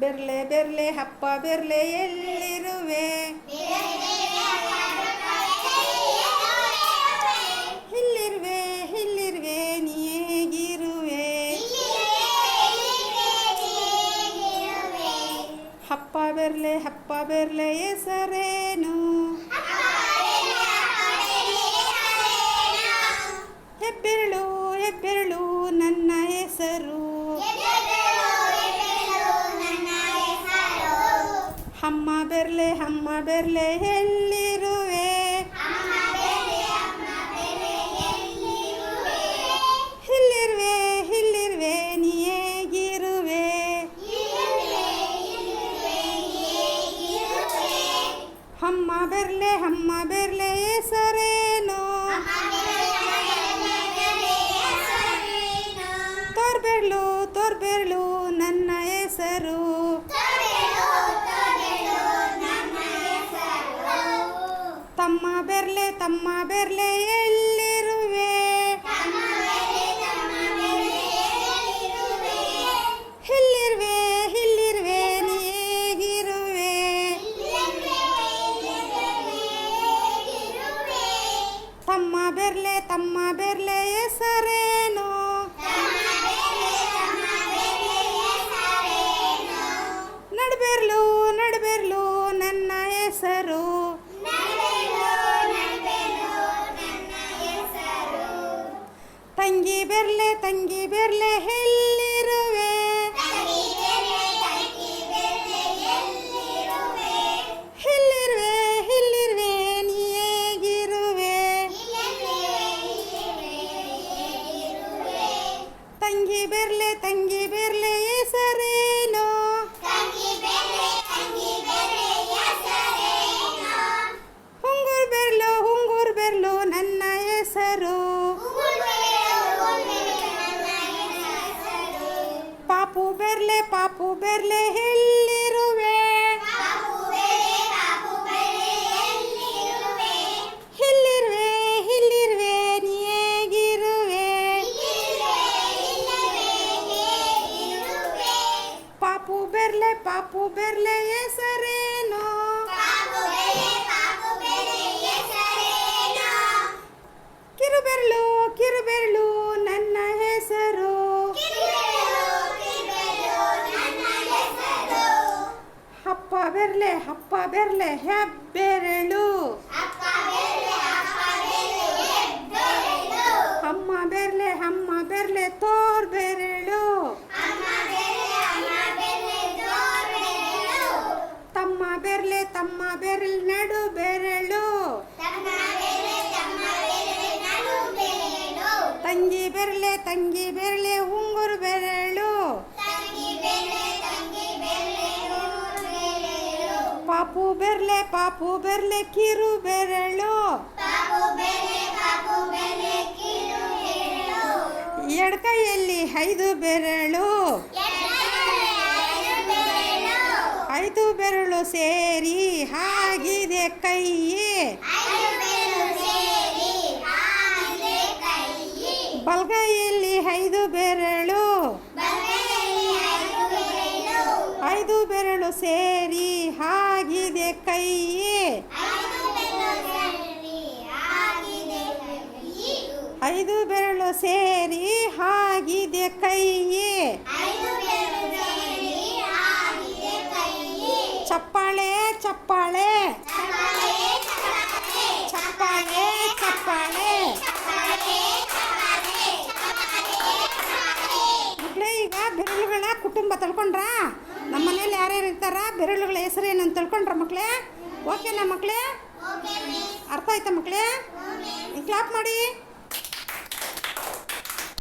ಬೆರ್ಲೆ ಬೆರ್ಲೆ ಹಪ್ಪ ಬೆರ್ಲೆ ಎಲ್ಲಿರುವೆ, ಇಲ್ಲಿರುವೆ ಇಲ್ಲಿರುವೆ ನೀ ಹೇಗಿರುವೆ, ಹಪ್ಪ ಬೆರ್ಲೆ ಹೆಸರೇನು, ಹೆಬ್ಬೆರಳು ಹೆಬ್ಬೆರಳು ನನ್ನ ಹೆಸರು, ಹಮ್ಮ ಬೆರ್ಲೆ ಎಲ್ಲಿರುವೆ, ಇಲ್ಲಿರುವೆ ಇಲ್ಲಿರುವೆ ನೀ ಹೇಗಿರುವೆ, ಹಮ್ಮ ಬೆರ್ಲೆ ಹೆಸರೇನು, ತೋರ್ಬೆರ್ಲು ನನ್ನ ಹೆಸರು, ತಮ್ಮ ಬೆರ್ಲೆ ಎಲ್ಲಿರುವೆ, ಇಲ್ಲಿರುವೆ ನೀ ಹೇಗಿರುವೆ, ತಮ್ಮ ಬೆರ್ಲೆ ಹೆಸರೇನು, ನಡುಬೆರ್ಲು ನನ್ನ ಹೆಸರು, ತಂಗಿ ಬೆರ್ಲೆ ಎಲ್ಲಿರುವೆ, ಇಲ್ಲಿರುವೆ ನೀ ಹೇಗಿರುವೆ, ತಂಗಿ ಬೆರ್ಲೆ ಹೆಸರೇನು, ಉಂಗುರ್ ಬೆರ್ಲು ನನ್ನ ಹೆಸರು, ಪಾಪು ಬೆರ್ಲೆ ಎಲ್ಲಿರುವೆ, ಇಲ್ಲಿರುವೆ ನೀ ಹೇಗಿರುವೆ, ಪಾಪು ಬೆರ್ಲೆ ಹೆಸರೇನು, ಕಿರುಬೆರಳು ನನ್ನ ಹೆಸರು, ಹಪ್ಪ ಬೆರ್ಲೆ ಹೆಬ್ಬೆರಳು, ಹಮ್ಮ ಬೆರ್ಲೆ ತೋರ್ಬೆರಳು, ತಮ್ಮ ಬೆರ್ಲೆ ನಡು ಬೆರಳು, ತಂಗಿ ಬೆರ್ಲೆ ಉಂಗುರು ಬೆರಳು, ಪಾಪು ಬೆರ್ಲೆ ಕಿರು ಬೆರಳು, ಎಡಕೈಯಲ್ಲಿ 5 ಬೆರಳು, 5 ಬೆರಳು ಸೇರಿ ಆಗಿದೆ ಕೈ, ಬಲಗೈಯಲ್ಲಿ 5 ಬೆರಳು, 5 ಬೆರಳು ಸೇರಿ ಆಗಿದೆ ಕೈ, 5 ಬೆರಳು ಸೇರಿ ಆಗಿದೆ ಕೈ, ಚಪ್ಪಾಳೆ ಚಪ್ಪಾಳೆ ಚಪ್ಪಾಳೆ ಚಪ್ಪಾಳೆ. ಮಕ್ಕಳೇ, ಈಗ ಬೆರಳುಗಳ ಕುಟುಂಬ ತಿಳ್ಕೊಂಡ್ರ? ನಮ್ಮ ಮನೇಲಿ ಯಾರ್ಯಾರು ಇರ್ತಾರ, ಬೆರಳುಗಳ ಹೆಸರು ಏನಂತ ತಿಳ್ಕೊಂಡ್ರ ಮಕ್ಕಳೇ? ಓಕೆನಾ ಮಕ್ಕಳೇ? ಅರ್ಥ ಆಯ್ತಾ ಮಕ್ಕಳೇ? ಕ್ಲಾಪ್ ಮಾಡಿ.